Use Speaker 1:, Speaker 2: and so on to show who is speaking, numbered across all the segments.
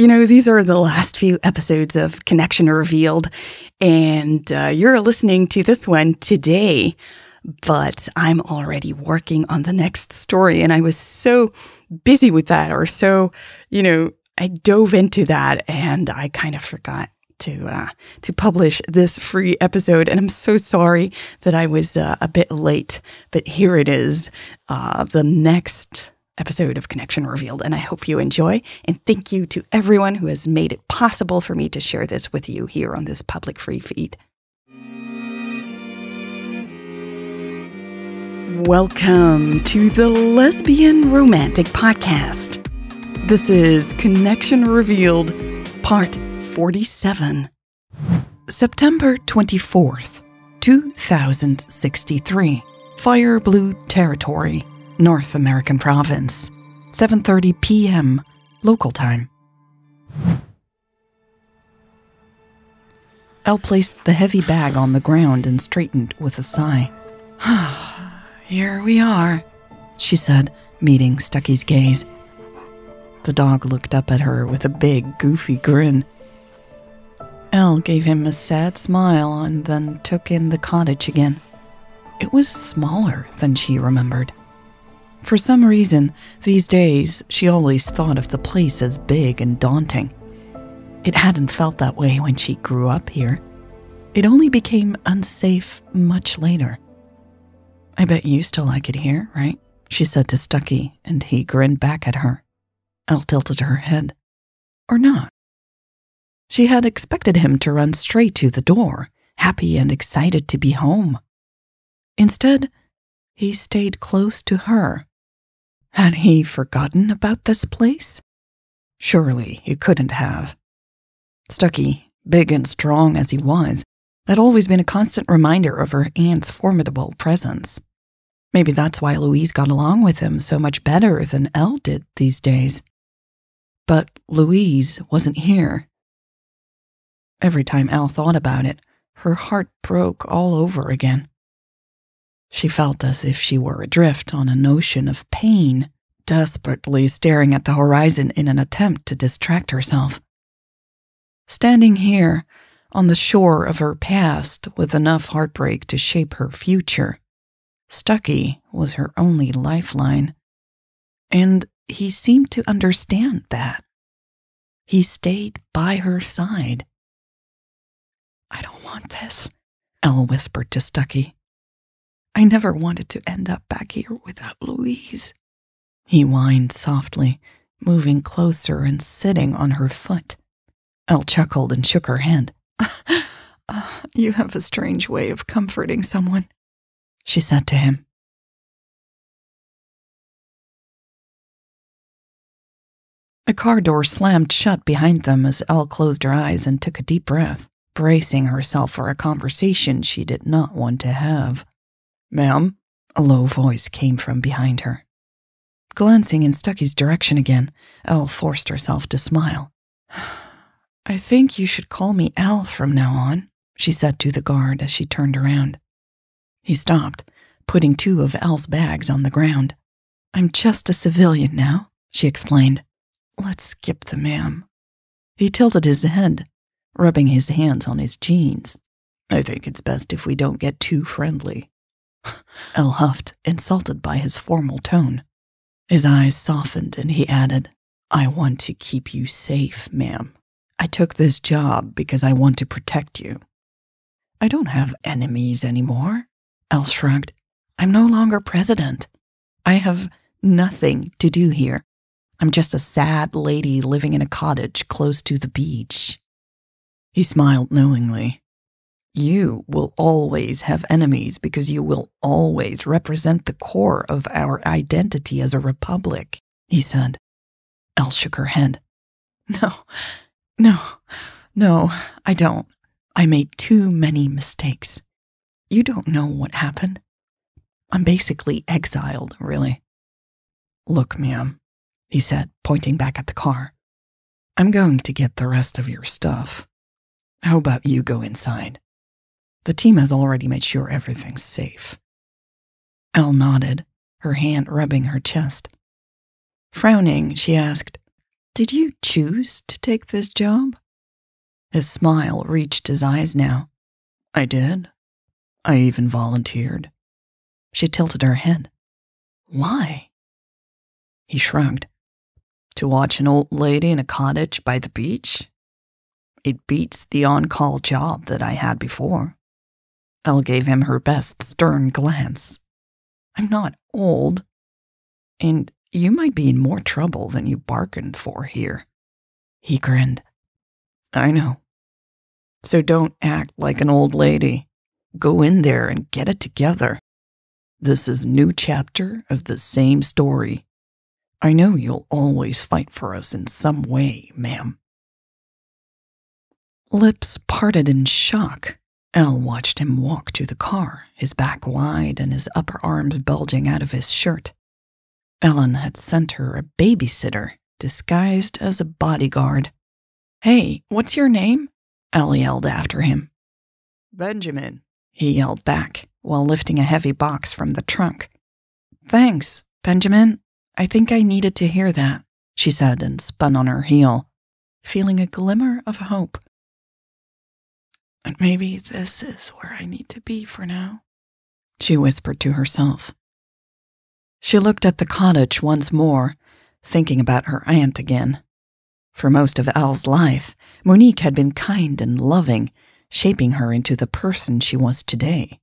Speaker 1: These are the last few episodes of Connection Revealed, and you're listening to this one today, but I'm already working on the next story, and I was so busy with that, I dove into that, and I kind of forgot to publish this free episode, and I'm so sorry that I was a bit late, but here it is, the next episode of Connection Revealed, and I hope you enjoy, and thank you to everyone who has made it possible for me to share this with you here on this public free feed. Welcome to the Lesbian Romantic podcast. This is Connection Revealed, part 47. September 24th, 2063, Fire Blue Territory, North American Province, 7:30 p.m. local time. Elle placed the heavy bag on the ground and straightened with a sigh. "Here we are," she said, meeting Stucky's gaze. The dog looked up at her with a big, goofy grin. Elle gave him a sad smile and then took in the cottage again. It was smaller than she remembered. For some reason, these days, she always thought of the place as big and daunting. It hadn't felt that way when she grew up here. It only became unsafe much later. "I bet you still like it here, right?" she said to Stucky, and he grinned back at her. Elle tilted her head. Or not. She had expected him to run straight to the door, happy and excited to be home. Instead, he stayed close to her. Had he forgotten about this place? Surely he couldn't have. Stucky, big and strong as he was, had always been a constant reminder of her aunt's formidable presence. Maybe that's why Louise got along with him so much better than Elle did these days. But Louise wasn't here. Every time Elle thought about it, her heart broke all over again. She felt as if she were adrift on an ocean of pain, desperately staring at the horizon in an attempt to distract herself. Standing here, on the shore of her past with enough heartbreak to shape her future, Stucky was her only lifeline. And he seemed to understand that. He stayed by her side. "I don't want this," Elle whispered to Stucky. "I never wanted to end up back here without Louise." He whined softly, moving closer and sitting on her foot. Elle chuckled and shook her head. "You have a strange way of comforting someone," she said to him. A car door slammed shut behind them as Elle closed her eyes and took a deep breath, bracing herself for a conversation she did not want to have. "Ma'am?" A low voice came from behind her. Glancing in Stucky's direction again, Elle forced herself to smile. "I think you should call me Al from now on," she said to the guard as she turned around. He stopped, putting two of Al's bags on the ground. "I'm just a civilian now," she explained. "Let's skip the ma'am." He tilted his head, rubbing his hands on his jeans. "I think it's best if we don't get too friendly." Elle huffed, insulted by his formal tone. His eyes softened and he added, "I want to keep you safe, ma'am. I took this job because I want to protect you." "I don't have enemies anymore," Elle shrugged. "I'm no longer president. I have nothing to do here. I'm just a sad lady living in a cottage close to the beach." He smiled knowingly. "You will always have enemies because you will always represent the core of our identity as a republic," he said. Elle shook her head. No, I don't. I made too many mistakes. You don't know what happened. I'm basically exiled, really." "Look, ma'am," he said, pointing back at the car. "I'm going to get the rest of your stuff. How about you go inside? The team has already made sure everything's safe." Elle nodded, her hand rubbing her chest. Frowning, she asked, Did you choose to take this job? His smile reached his eyes now. I did. I even volunteered. She tilted her head. Why? He shrugged. To watch an old lady in a cottage by the beach? It beats the on-call job that I had before. Elle gave him her best stern glance. I'm not old. And you might be in more trouble than you bargained for here. He grinned. I know. So don't act like an old lady. Go in there and get it together. This is a new chapter of the same story. I know you'll always fight for us in some way, ma'am. Lips parted in shock, Elle watched him walk to the car, his back wide and his upper arms bulging out of his shirt. Ellen had sent her a babysitter, disguised as a bodyguard. Hey, what's your name? Elle yelled after him. Benjamin, he yelled back, while lifting a heavy box from the trunk. Thanks, Benjamin. I think I needed to hear that, she said and spun on her heel, feeling a glimmer of hope. And maybe this is where I need to be for now, she whispered to herself. She looked at the cottage once more, thinking about her aunt again. For most of Elle's life, Monique had been kind and loving, shaping her into the person she was today.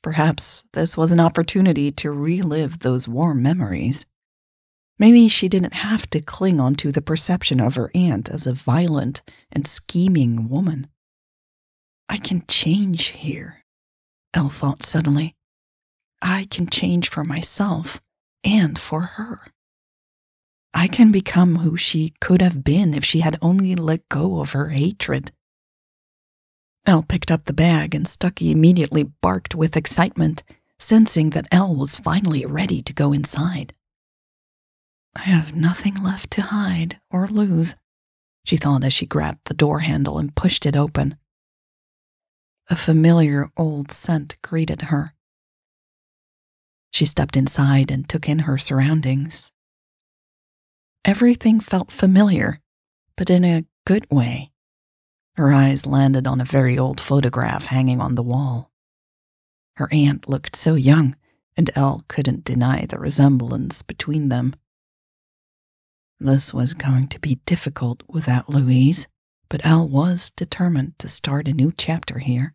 Speaker 1: Perhaps this was an opportunity to relive those warm memories. Maybe she didn't have to cling on to the perception of her aunt as a violent and scheming woman. I can change here, Elle thought suddenly. I can change for myself and for her. I can become who she could have been if she had only let go of her hatred. Elle picked up the bag and Stucky immediately barked with excitement, sensing that Elle was finally ready to go inside. I have nothing left to hide or lose, she thought as she grabbed the door handle and pushed it open. A familiar old scent greeted her. She stepped inside and took in her surroundings. Everything felt familiar, but in a good way. Her eyes landed on a very old photograph hanging on the wall. Her aunt looked so young, and Elle couldn't deny the resemblance between them. This was going to be difficult without Louise, but Elle was determined to start a new chapter here.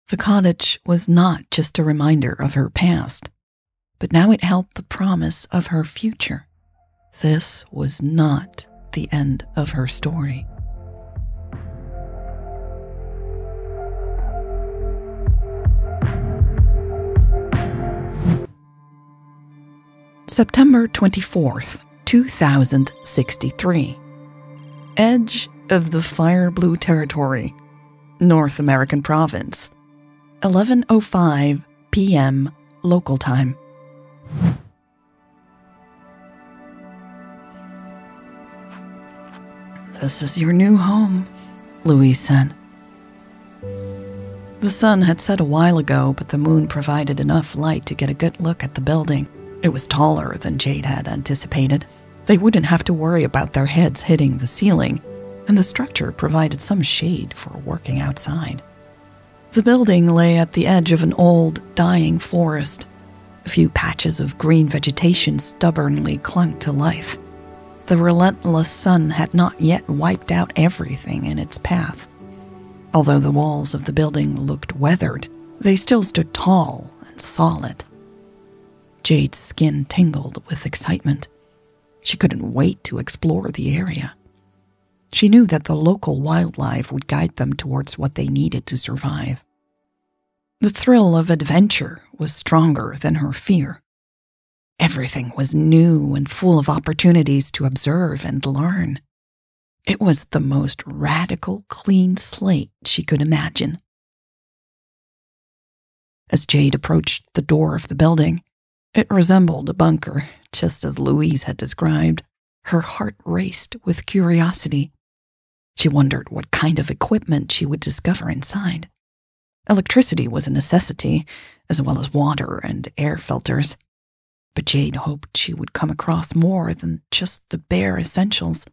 Speaker 1: The cottage was not just a reminder of her past, but now it held the promise of her future. This was not the end of her story. September 24th, 2063. Edge of the Fire Blue Territory, North American Province, 11:05 p.m. local time. This is your new home, Louise said. The sun had set a while ago, but the moon provided enough light to get a good look at the building. It was taller than Jade had anticipated. They wouldn't have to worry about their heads hitting the ceiling, and the structure provided some shade for working outside. The building lay at the edge of an old, dying forest. A few patches of green vegetation stubbornly clung to life. The relentless sun had not yet wiped out everything in its path. Although the walls of the building looked weathered, they still stood tall and solid. Jade's skin tingled with excitement. She couldn't wait to explore the area. She knew that the local wildlife would guide them towards what they needed to survive. The thrill of adventure was stronger than her fear. Everything was new and full of opportunities to observe and learn. It was the most radical, clean slate she could imagine. As Jade approached the door of the building, it resembled a bunker, just as Louise had described. Her heart raced with curiosity. She wondered what kind of equipment she would discover inside. Electricity was a necessity, as well as water and air filters. but Jade hoped she would come across more than just the bare essentials.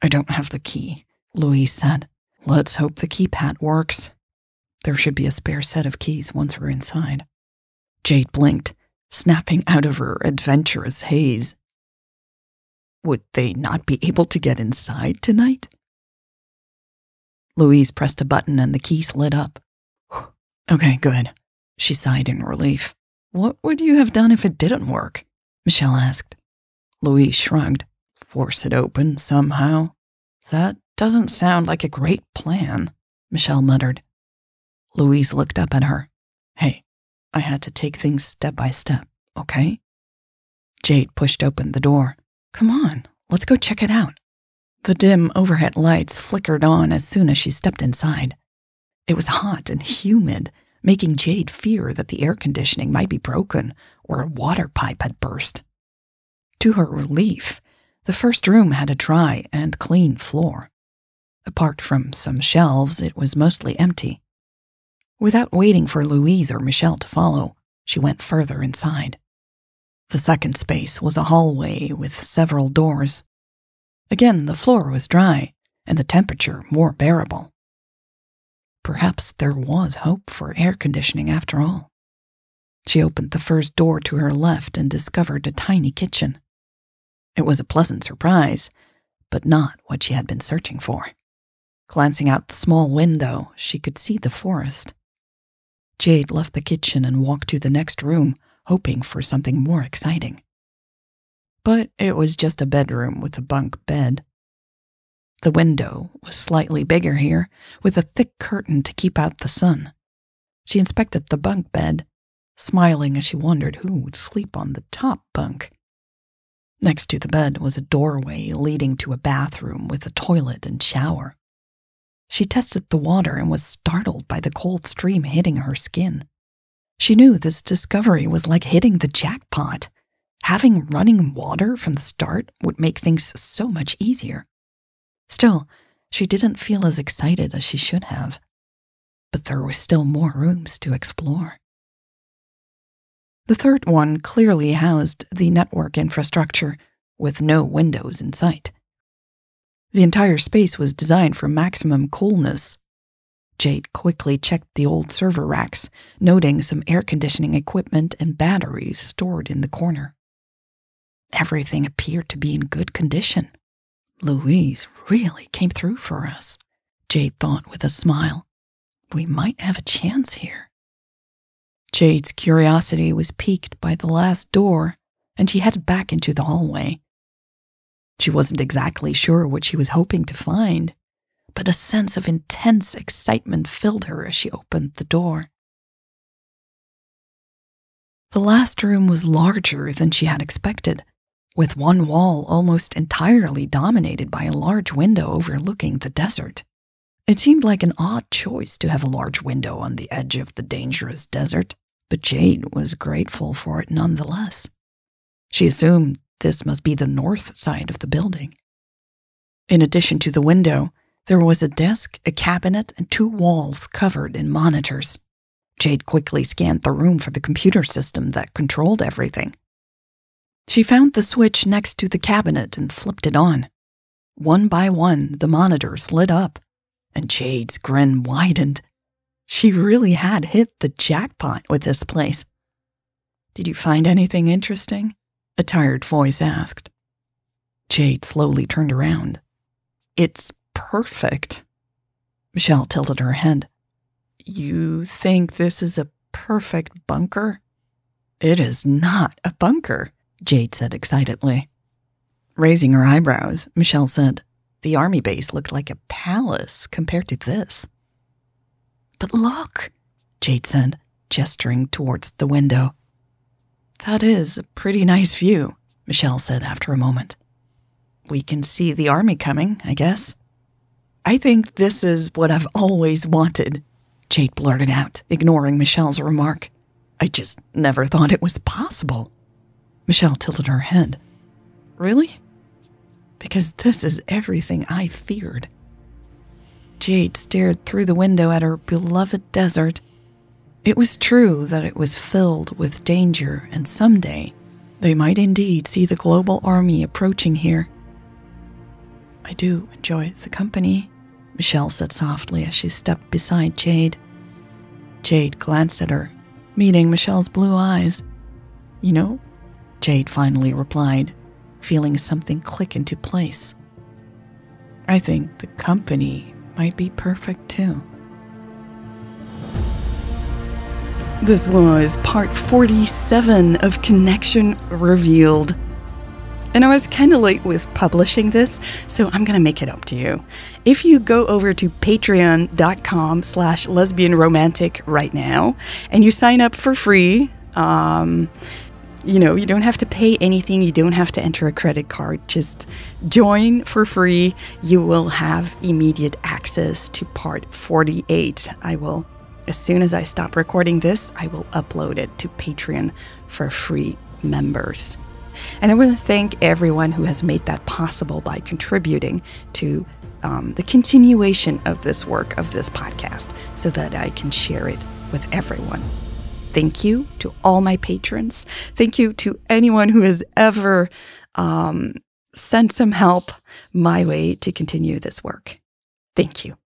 Speaker 1: "I don't have the key," Louise said. "Let's hope the keypad works. There should be a spare set of keys once we're inside." Jade blinked, snapping out of her adventurous haze. Would they not be able to get inside tonight? Louise pressed a button and the key slid up. "Okay, good," she sighed in relief. "What would you have done if it didn't work?" Michelle asked. Louise shrugged. "Force it open somehow." "That doesn't sound like a great plan," Michelle muttered. Louise looked up at her. "Hey, I had to take things step by step, okay?" Jade pushed open the door. "Come on, let's go check it out." The dim overhead lights flickered on as soon as she stepped inside. It was hot and humid, making Jade fear that the air conditioning might be broken or a water pipe had burst. To her relief, the first room had a dry and clean floor. Apart from some shelves, it was mostly empty. Without waiting for Louise or Michelle to follow, she went further inside. The second space was a hallway with several doors. Again, the floor was dry and the temperature more bearable. Perhaps there was hope for air conditioning after all. She opened the first door to her left and discovered a tiny kitchen. It was a pleasant surprise, but not what she had been searching for. Glancing out the small window, she could see the forest. Jade left the kitchen and walked to the next room, hoping for something more exciting. But it was just a bedroom with a bunk bed. The window was slightly bigger here, with a thick curtain to keep out the sun. She inspected the bunk bed, smiling as she wondered who would sleep on the top bunk. Next to the bed was a doorway leading to a bathroom with a toilet and shower. She tested the water and was startled by the cold stream hitting her skin. She knew this discovery was like hitting the jackpot. Having running water from the start would make things so much easier. Still, she didn't feel as excited as she should have. But there were still more rooms to explore. The third one clearly housed the network infrastructure, with no windows in sight. The entire space was designed for maximum coolness. Jade quickly checked the old server racks, noting some air conditioning equipment and batteries stored in the corner. Everything appeared to be in good condition. Louise really came through for us, Jade thought with a smile. We might have a chance here. Jade's curiosity was piqued by the last door, and she headed back into the hallway. She wasn't exactly sure what she was hoping to find, but a sense of intense excitement filled her as she opened the door. The last room was larger than she had expected, with one wall almost entirely dominated by a large window overlooking the desert. It seemed like an odd choice to have a large window on the edge of the dangerous desert, but Jade was grateful for it nonetheless. She assumed this must be the north side of the building. In addition to the window, there was a desk, a cabinet, and 2 walls covered in monitors. Jade quickly scanned the room for the computer system that controlled everything. She found the switch next to the cabinet and flipped it on. One by one, the monitors lit up, and Jade's grin widened. She really had hit the jackpot with this place. "Did you find anything interesting?" a tired voice asked. Jade slowly turned around. "It's perfect." Michelle tilted her head. "You think this is a perfect bunker?" "It is not a bunker," Jade said excitedly. Raising her eyebrows, Michelle said, "The army base looked like a palace compared to this." "But look," Jade said, gesturing towards the window. "That is a pretty nice view," Michelle said after a moment. "We can see the army coming, I guess." "I think this is what I've always wanted," Jade blurted out, ignoring Michelle's remark. "I just never thought it was possible." Michelle tilted her head. "Really? Because this is everything I feared." Jade stared through the window at her beloved desert. It was true that it was filled with danger, and someday They might indeed see the global army approaching here. I do enjoy the company, Michelle said softly as she stepped beside Jade. Jade glanced at her, meeting Michelle's blue eyes. You know, Jade finally replied, feeling something click into place. I think the company might be perfect too. This was part 47 of Connection Revealed. And I was kind of late with publishing this, so I'm going to make it up to you. If you go over to patreon.com/lesbianromantic right now, and you sign up for free, you don't have to pay anything. You don't have to enter a credit card. Just join for free. You will have immediate access to part 48. As soon as I stop recording this, I will upload it to Patreon for free members. And I want to thank everyone who has made that possible by contributing to the continuation of this work, of this podcast, so that I can share it with everyone. Thank you to all my patrons. Thank you to anyone who has ever sent some help my way to continue this work. Thank you.